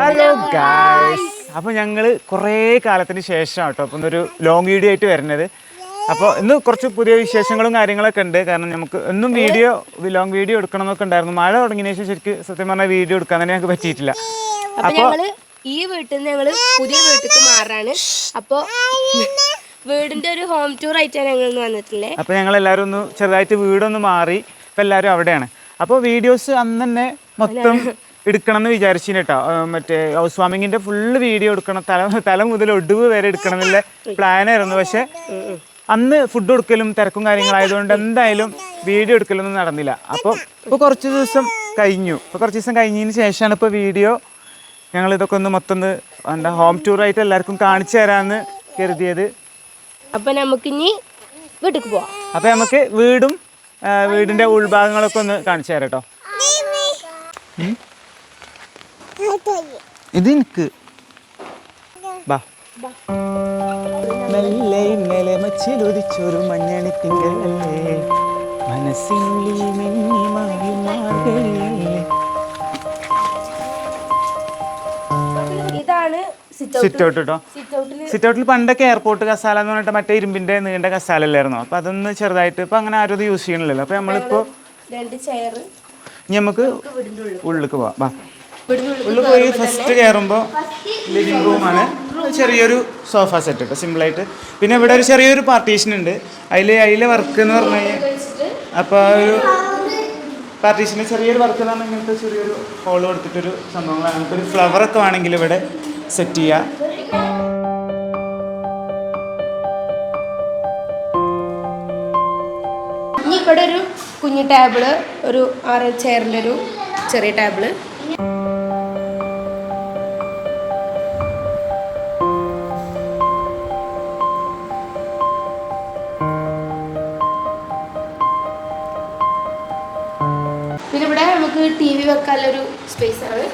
Hello guys, അപ്പോൾ ഞങ്ങൾ കുറേ കാലത്തിന് ശേഷം കേട്ടോ അപ്പം ഒരു ലോങ് വീഡിയോ ആയിട്ട് വരുന്നത്. അപ്പോൾ ഇന്ന് കുറച്ച് പുതിയ വിശേഷങ്ങളും കാര്യങ്ങളൊക്കെ ഉണ്ട്. കാരണം നമുക്ക് എന്നും ലോങ് വീഡിയോ എടുക്കണം എന്നൊക്കെ ഉണ്ടായിരുന്നു. മഴ തുടങ്ങിയതിന് ശേഷം ശരിക്കും സത്യം പറഞ്ഞാൽ വീഡിയോ എടുക്കാൻ തന്നെ ഞങ്ങൾക്ക് പറ്റിയിട്ടില്ല. അപ്പോൾ ഈ വീട്ടിൽ നിന്ന് ഞങ്ങൾ പുതിയ വീട്ടിലേക്ക് മാറാണ്. അപ്പോൾ വീടിൻ്റെ ഒരു ഹോം ടൂർ ആയിട്ടാണ് ഞങ്ങൾ വന്നിട്ടുള്ളത്. അപ്പോൾ ഞങ്ങൾ എല്ലാവരും ഒന്ന് ചെറുതായിട്ട് വീടൊന്ന് മാറി ഇപ്പോൾ എല്ലാവരും അവിടെയാണ്. അപ്പോൾ വീഡിയോസ് അന്ന് തന്നെ മൊത്തം എടുക്കണം എന്ന് വിചാരിച്ചിന് കേട്ടോ. മറ്റേ ഹൗസ് വാമിങ്ങിൻ്റെ ഫുള്ള് വീഡിയോ എടുക്കണം, തല മുതൽ ഒടുവ് വരെ എടുക്കണം എന്നുള്ള പ്ലാനായിരുന്നു. പക്ഷേ അന്ന് ഫുഡ് കൊടുക്കലും തിരക്കും കാര്യങ്ങളായതുകൊണ്ട് എന്തായാലും വീഡിയോ എടുക്കലൊന്നും നടന്നില്ല. ഇപ്പോൾ കുറച്ച് ദിവസം കഴിഞ്ഞതിന് ശേഷമാണ് ഇപ്പോൾ വീഡിയോ ഞങ്ങളിതൊക്കെ ഒന്ന് മൊത്തം ഹോം ടൂറായിട്ട് എല്ലാവർക്കും കാണിച്ചു തരാമെന്ന് കരുതിയത്. അപ്പോൾ നമുക്കിനി വീട്ടിൽ പോവാം. അപ്പോൾ നമുക്ക് വീടിൻ്റെ ഉൾഭാഗങ്ങളൊക്കെ ഒന്ന് കാണിച്ചു തരാം കേട്ടോ. ഇത് എനിക്ക് മെല്ലെ ഇന്നലെ മച്ചിലൊതിച്ചൊരു മഞ്ഞണി തിങ്കളല്ലേ, മനസ്സിനുള്ളിൽ മിന്നി മാറി മാർഗഴിയല്ലേ. ഇതാണ് സിറ്റ് ഔട്ട് കേട്ടോ. സിറ്റ് ഔട്ടിൽ പണ്ടൊക്കെ എയർപോർട്ട് കസാല എന്ന് പറഞ്ഞിട്ട് മറ്റേ ഇരുമ്പിൻ്റെ നീണ്ട കസാല അല്ലായിരുന്നു. അപ്പോൾ അതൊന്ന് ചെറുതായിട്ട് ഇപ്പം അങ്ങനെ ആരും അത് യൂസ് ചെയ്യണില്ലല്ലോ. അപ്പോൾ നമ്മളിപ്പോൾ ഇനി നമുക്ക് ഉള്ളിലേക്ക് പോവാം. ഉള്ളിൽ പോയി ഫസ്റ്റ് കയറുമ്പോൾ ലിവിങ് റൂമാണ്. ചെറിയൊരു സോഫ സെറ്റ് കേട്ടോ, സിമ്പിളായിട്ട്. പിന്നെ ഇവിടെ ഒരു ചെറിയൊരു പാർട്ടീഷൻ ഉണ്ട്. അതിലെ വർക്ക് എന്ന് പറഞ്ഞു കഴിഞ്ഞാൽ അപ്പോൾ ഒരു പാർട്ടീഷന് ചെറിയൊരു വർക്ക് എന്ന് പറഞ്ഞാൽ ഇങ്ങനത്തെ ചെറിയൊരു ഹോൾ കൊടുത്തിട്ടൊരു സംഭവങ്ങളാണ്. നമുക്കൊരു ഫ്ലവറൊക്കെ വേണമെങ്കിൽ ഇവിടെ സെറ്റ് ചെയ്യാം. ഇനി ഇവിടെ ഒരു കുഞ്ഞു ടേബിള്, ഒരു 6 ചെയറിൻ്റെ ഒരു ചെറിയ ടേബിള്. പിന്നെ ഇവിടെ നമുക്ക് TV വെക്കാനുള്ളൊരു സ്പേസ് ആണ്.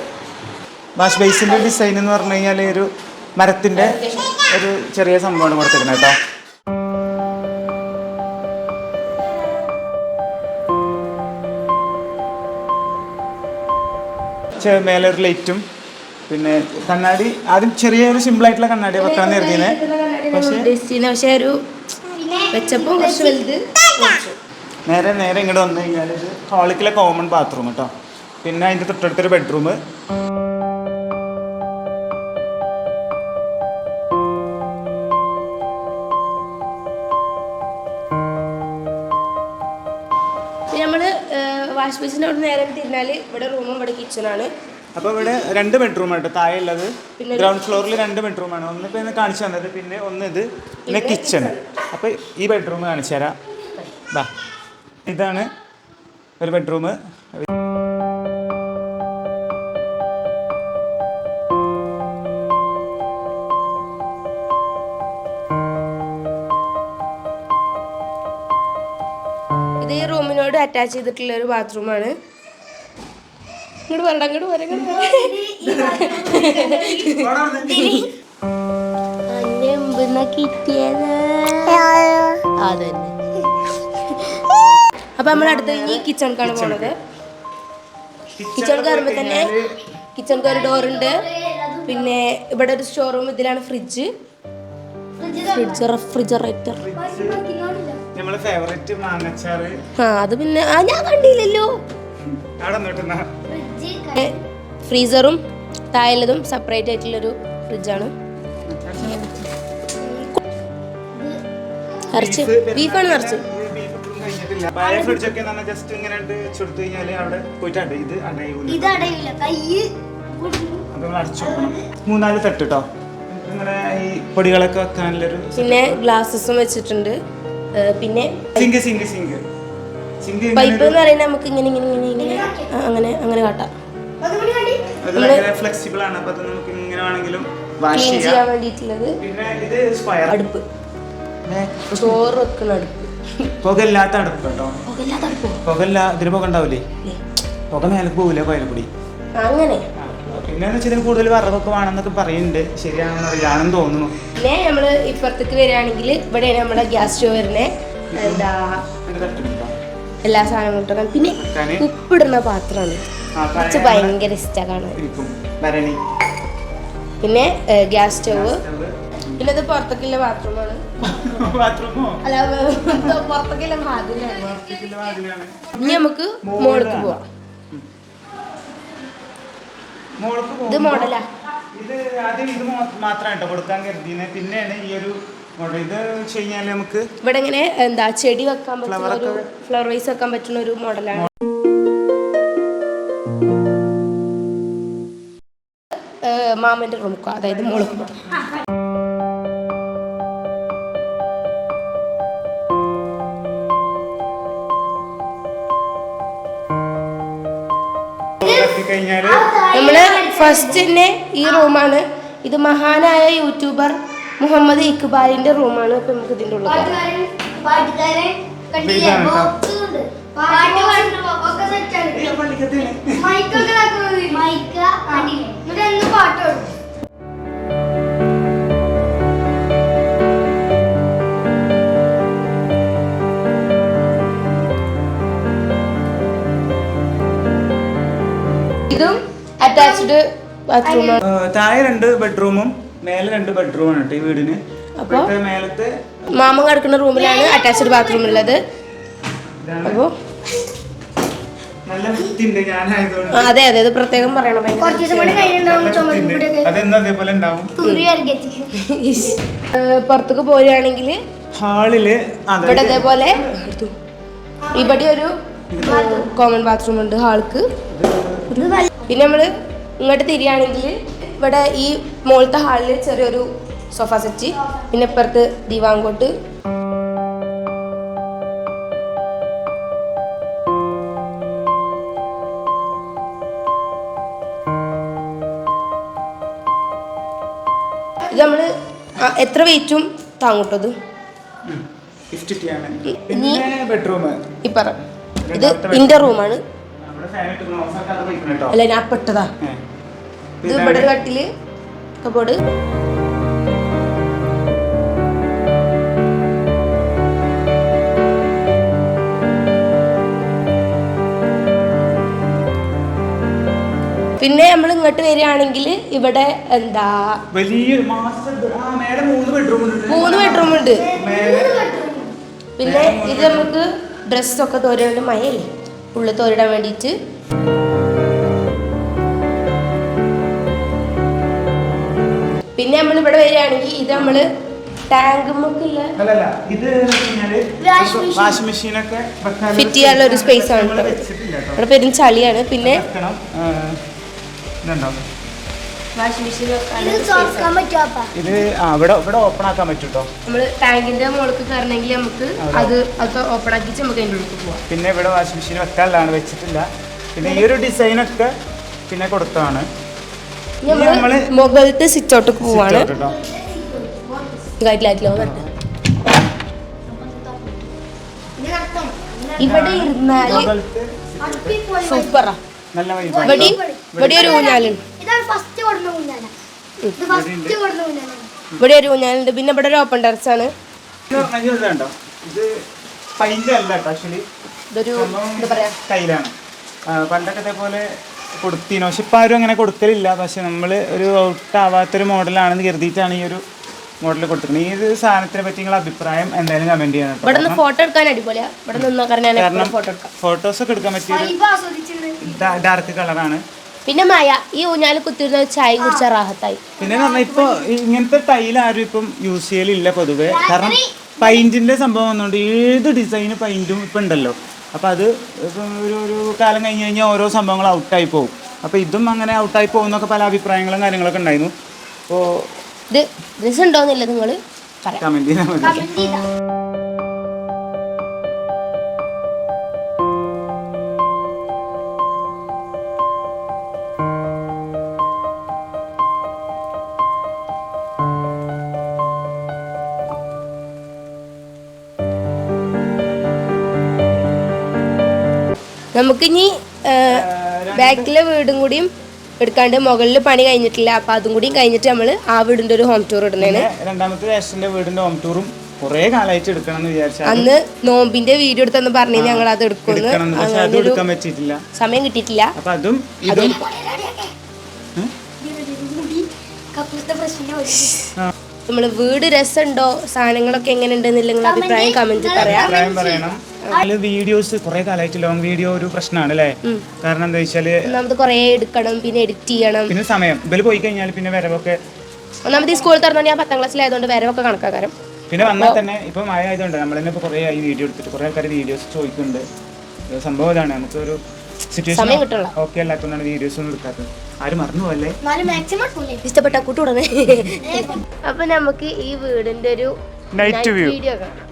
വാഷ് ബേസിൻ്റെ ഡിസൈൻ എന്ന് പറഞ്ഞു കഴിഞ്ഞാൽ ഒരു മരത്തിൻ്റെ ഒരു ചെറിയ സംഭവമാണ് കൊടുത്തിരുന്നത് കേട്ടോ. മേലെ ഒരു ലൈറ്റും പിന്നെ കണ്ണാടി. ആദ്യം ചെറിയൊരു സിമ്പിളായിട്ടുള്ള കണ്ണാടി വെക്കാൻ കരുതിയത്. പക്ഷേ ഒരു വെച്ചപ്പോൾ കുറച്ച് വലുത്. നേരെ ഇങ്ങോട്ട് വന്നു കഴിഞ്ഞാൽ ഇത് ഹാളിലെ കോമൺ ബാത്റൂം കേട്ടോ. പിന്നെ അതിൻ്റെ തൊട്ടടുത്തൊരു ബെഡ്റൂം. നമ്മൾ വാഷ് ബേസിൻ്റെ അവിടെ നേരെ തിരിഞ്ഞാൽ ഇവിടെ റൂമും ഇവിടെ കിച്ചണാണ്. അപ്പോൾ ഇവിടെ 2 ബെഡ്റൂമാണ് കേട്ടോ. താഴെ ഉള്ളത് ഗ്രൗണ്ട് ഫ്ലോറിൽ 2 ബെഡ്റൂമാണ്. ഒന്നിപ്പോൾ ഇന്ന് കാണിച്ചു തന്നത്, പിന്നെ ഇത് പിന്നെ കിച്ചൺ. അപ്പോൾ ഈ ബെഡ്റൂം കാണിച്ചു തരാം. ഇതാണ് ഒരു ബെഡ്റൂം. ഇത് ഈ റൂമിനോട് അറ്റാച്ച് ചെയ്തിട്ടുള്ള ഒരു ബാത്റൂമാണ്. ഇങ്ങോട്ട് അപ്പൊ നമ്മൾ അടുത്ത് ഇനി കിച്ചണിക്കാണ് പോണത്. കിച്ചൺ കയറുമ്പോൾ തന്നെ കിച്ചണിക്ക് ഒരു ഡോറുണ്ട്. പിന്നെ ഇവിടെ ഒരു സ്റ്റോർ റൂം. ഇതിലാണ് റെഫ്രിജറേറ്റർ. അത് പിന്നെ ഞാൻ കണ്ടില്ലല്ലോ. ഫ്രീസറും താഴെയുള്ളതും സെപ്പറേറ്റ് ആയിട്ടുള്ളൊരു ഫ്രിഡ്ജാണ്. ബീഫാണ് നിറച്ച്. മൂന്നാല് തട്ട് കേട്ടോ. ഈ പൊടികളൊക്കെ വെക്കാനുള്ളൊരു. പിന്നെ ഗ്ലാസസും വെച്ചിട്ടുണ്ട്. പിന്നെ സിങ്ക് പൈപ്പ് എന്ന് പറയുന്നത് നമുക്ക് ഇങ്ങനെ അങ്ങനെ കാട്ടാം. ഫ്ലെക്സിബിൾ ആണ്. അപ്പോൾ നമുക്ക് ഇങ്ങനെ വേണമെങ്കിലും ക്ലീൻ ചെയ്യാൻ വേണ്ടിയിട്ടുള്ളത്. പിന്നെ ഇത് സ്ക്വയർ അടുപ്പ്, ചോറ് വെക്കുന്ന അടുപ്പ്. പുകയില്ലാത്ത അടുപ്പ് കേട്ടോ. ഇതിന് പുക ഉണ്ടാവില്ലേ? പുക മേലെ പോവില്ല കോയലപ്പൊടി അങ്ങനെ. പിന്നെ വെച്ചാൽ കൂടുതൽ വിറകൊക്കെ വേണമെന്നൊക്കെ പറയുന്നുണ്ട്. ശരിയാണെന്ന് തോന്നുന്നു. പിന്നെ നമ്മള് ഇപ്പുറത്തേക്ക് വരികയാണെങ്കിൽ ഇവിടെയാണ് നമ്മുടെ ഗ്യാസ് സ്റ്റോവ് വരുന്നത്. എന്താ എല്ലാ സാധനങ്ങളും ഇട്ടാൽ. പിന്നെ ഉപ്പിടുന്ന പാത്രമാണ്. ഭയങ്കര ഇഷ്ടമാണ്. പിന്നെ ഗ്യാസ് സ്റ്റവ്. പിന്നെ ഇത് പുറത്തേക്കുള്ള ബാത്റൂമാണ്. അല്ല പുറത്തേക്കുള്ള വാതിലാണ്. ഇനി നമുക്ക് മോൾക്ക് പോവാം. ഇത് മോഡലാ. ഇത് ആദ്യം ഇത് മാത്രമായിട്ടോ കൊടുക്കാൻ കരുതിയത്. പിന്നെയാണ് ഈ ഒരു മോഡൽ. ഇത് വെച്ച് കഴിഞ്ഞാൽ നമുക്ക് ഇവിടെ ഇങ്ങനെ എന്താ ചെടി വെക്കാൻ പറ്റുന്ന ഒരു ഫ്ലവർ വൈസ് വെക്കാൻ പറ്റുന്ന ഒരു മോഡലാണ്. മാമന്റെ റൂം, അതായത് മോൾക്ക്. നമ്മള് ഫസ്റ്റ് തന്നെ ഈ റൂമാണ്. ഇത് മഹാനായ യൂട്യൂബർ മുഹമ്മദ് ഇക്ബാലിന്റെ റൂമാണ്. അപ്പൊ നമുക്ക് ഇതിന്റെ ഉള്ളിൽ ഇതും അറ്റാച്ച്ഡ് ബാത്റൂമാണ്. താഴെ 2 ബെഡ്റൂമും മേലെ 2 ബെഡ്റൂമാണ് കേട്ടോ ഈ വീടിന്. അപ്പൊ മേലത്തെ മാമൻ കിടക്കുന്ന റൂമിലാണ് അറ്റാച്ച്ഡ് ബാത്റൂം ഉള്ളത്. അപ്പൊ നല്ല വൃത്തിയുണ്ട്. ഞാനായതുകൊണ്ട് അതെ അതെ ഇത് പ്രത്യേകം പറയണം. അതെന്നും അതേപോലെ ഉണ്ടാവും. പുറത്തേക്ക് പോരുകയാണെങ്കിൽ ഹാളില് ഇവിടെ അതേപോലെ ഇവിടെ ഒരു കോമൺ ബാത്റൂം ഉണ്ട് ഹാൾക്ക്. പിന്നെ നമ്മള് ഇങ്ങോട്ട് തിരിയാണെങ്കിൽ ഇവിടെ ഈ മുകളിലത്തെ ഹാളിൽ ചെറിയൊരു സോഫ സെറ്റ്, പിന്നെ ഇപ്പുറത്ത് ദിവാങ്കോട്ട്. ഇത് നമ്മള് എത്ര വെയിറ്റും താങ്ങൂട്ടത്. ഇനി ഇപ്പറ ഇത് ഇന്റെ റൂമാണ്. അല്ല ഞാൻ പെട്ടതാ. ഇത് ഇവിടെ ഒരു കട്ടില് കബോർഡ്. പിന്നെ നമ്മൾ ഇങ്ങോട്ട് വരികയാണെങ്കിൽ ഇവിടെ എന്താ വലിയൊരു 3 ബെഡ്റൂം ഉണ്ട്. പിന്നെ ഇത് നമുക്ക് ഡ്രസ്സൊക്കെ തോരാൻ മയല്ലേ ഉള്ളിൽ തോരിടാൻ വേണ്ടിയിട്ട്. പിന്നെ നമ്മൾ ഇവിടെ വരികയാണെങ്കിൽ ഇത് നമ്മള് ടാങ്ക് ഫിറ്റ് ചെയ്യാനുള്ള ഒരു സ്പേസ് ആണ്. ഇവിടെ പെരും ചളിയാണ്. പിന്നെ വാഷിംഗ് മെഷീൻ ഇത് ഇവിടെ ഓപ്പൺ ആക്കാൻ പറ്റും കേട്ടോ. നമ്മള് ടാങ്കിന്റെ മുകളിൽ കയറണമെങ്കിൽ നമുക്ക് അത് ഓപ്പൺ ആക്കി നമുക്ക് അതിൻ്റെ ഉള്ളിൽ പോവാം. പിന്നെ ഇവിടെ വാഷിംഗ് മെഷീൻ വെക്കാനുള്ളതാണ്, വെച്ചിട്ടില്ല. പിന്നെ ഈ ഒരു ഡിസൈനൊക്കെ പിന്നെ കൊടുത്തതാണ്. നമ്മള് മുകളിലത്തെ സ്വിച്ച് ഔട്ടൊക്കെ പോവാണ്. ഇവിടെ ഇരുന്നാല് സൂപ്പറാ. ഇവിടെ ഒരു ഊഞ്ഞാലുണ്ട്. ഇവിടെ ഒരു ഊഞ്ഞാലുണ്ട്. പിന്നെ ഇവിടെ ഒരു ഓപ്പൺ ടെറസ് ആണ്. ഇതൊരു എന്താ പറയാ ടൈലാണ്. പണ്ടൊക്കെ ഇതേപോലെ കൊടുത്തിനോ, പക്ഷെ ഇപ്പം ആരും അങ്ങനെ കൊടുക്കലില്ല. പക്ഷെ നമ്മൾ ഒരു ഔട്ട് ആവാത്തൊരു മോഡലാണെന്ന് കരുതിയിട്ടാണ് ഈ ഒരു മോഡൽ കൊടുത്തിട്ടുണ്ട്. ഈ ഒരു സാധനത്തിനെ പറ്റി നിങ്ങളുടെ അഭിപ്രായം എന്തായാലും കമന്റ് ചെയ്യണം. ഇവിടെ ഫോട്ടോ എടുക്കാൻ അടിപൊളിയാ. കാരണം ഫോട്ടോസ് ഒക്കെ എടുക്കാൻ പറ്റിയ ഡാർക്ക് കളറാണ്. പിന്നെ മായ ഈ ഊഞ്ഞാല് കുത്തിരുന്ന ചായ കുടിച്ച റാഹത്തായി. പിന്നെ പറഞ്ഞാൽ ഇപ്പൊ ഇങ്ങനത്തെ ടൈൽ ആരും ഇപ്പം യൂസ് ചെയ്യലില്ല പൊതുവെ. കാരണം പെയിന്റിന്റെ സംഭവം വന്നുകൊണ്ട് ഏത് ഡിസൈന് പെയിന്റും ഇപ്പം ഉണ്ടല്ലോ. അപ്പം അത് ഇപ്പം ഒരു കാലം കഴിഞ്ഞ് കഴിഞ്ഞാൽ ഓരോ സംഭവങ്ങൾ ഔട്ടായി പോകും. അപ്പോൾ ഇതും അങ്ങനെ ഔട്ടായി പോകുന്നൊക്കെ പല അഭിപ്രായങ്ങളും കാര്യങ്ങളൊക്കെ ഉണ്ടായിരുന്നു. അപ്പോൾ ഇത് രസമുണ്ടോന്നില്ല നിങ്ങൾ കമന്റ് ചെയ്താൽ മതി. നമുക്കിനി ബാക്കിലെ വീടും കൂടിയും എടുക്കാണ്ട് മുകളിൽ പണി കഴിഞ്ഞിട്ടില്ല. അപ്പൊ അതും കൂടി കഴിഞ്ഞിട്ട് നമ്മൾ ആ വീടിന്റെ ഒരു ഹോം ടൂർ ഇടുന്നതാണ്. രണ്ടാമത്തെ ജ്യേഷ്ഠന്റെ വീടിന്റെ ഹോം ടൂറും കുറെ കാലമായിട്ട് എടുക്കണം എന്ന് വിചാരിച്ചു. അന്ന് നോമ്പിന്റെ വീഡിയോ എടുത്തെന്ന് പറഞ്ഞു ഞങ്ങൾ അത് എടുക്കുന്നു. സമയം കിട്ടിയിട്ടില്ല. അപ്പൊ അതും നമ്മള് വീട് രസമുണ്ടോ, സാധനങ്ങളൊക്കെ എങ്ങനെയുണ്ടെന്നുള്ള നിങ്ങളുടെ അഭിപ്രായം കമന്റ് പറയാം. അഭിപ്രായം പറയണം. അതില് വീഡിയോസ് കുറെ കാലമായിട്ട് ലോങ് വീഡിയോ ഒരു പ്രശ്നമാണ് അല്ലേ? കാരണം എന്താ വെച്ചാല് ഒന്നാമത് കുറെ എടുക്കണം, പിന്നെ എഡിറ്റ് ചെയ്യണം, പിന്നെ സമയം ഇവര് പോയി കഴിഞ്ഞാൽ പിന്നെ വരവൊക്കെ. ഒന്നാമത് ഈ സ്കൂളിൽ തുറന്നു ഞാൻ 10ാം ക്ലാസ്സിലായതുകൊണ്ട് വരവൊക്കെ കണക്കാക്കാരം. പിന്നെ വന്നാൽ തന്നെ ഇപ്പൊ മഴ ആയതുകൊണ്ട് നമ്മൾ തന്നെ ഇപ്പൊ കുറെ ആയി വീഡിയോ എടുത്തിട്ട് കുറെ ആൾക്കാർ വീഡിയോസ് ചോദിക്കുന്നുണ്ട്. സംഭവം ഇതാണ്, നമുക്ക് ഒരു സിറ്റുവേഷൻ ഓക്കെ അല്ലാത്തതുകൊണ്ടാണ് വീഡിയോസ് ഒന്നും എടുക്കാത്തത്. ആരും മറന്നു പോകല്ലേ. ഇഷ്ടപ്പെട്ട കൂട്ടുടനെ. അപ്പൊ നമുക്ക് ഈ വീടിന്റെ ഒരു നൈറ്റ് വീഡിയോ കാണാം.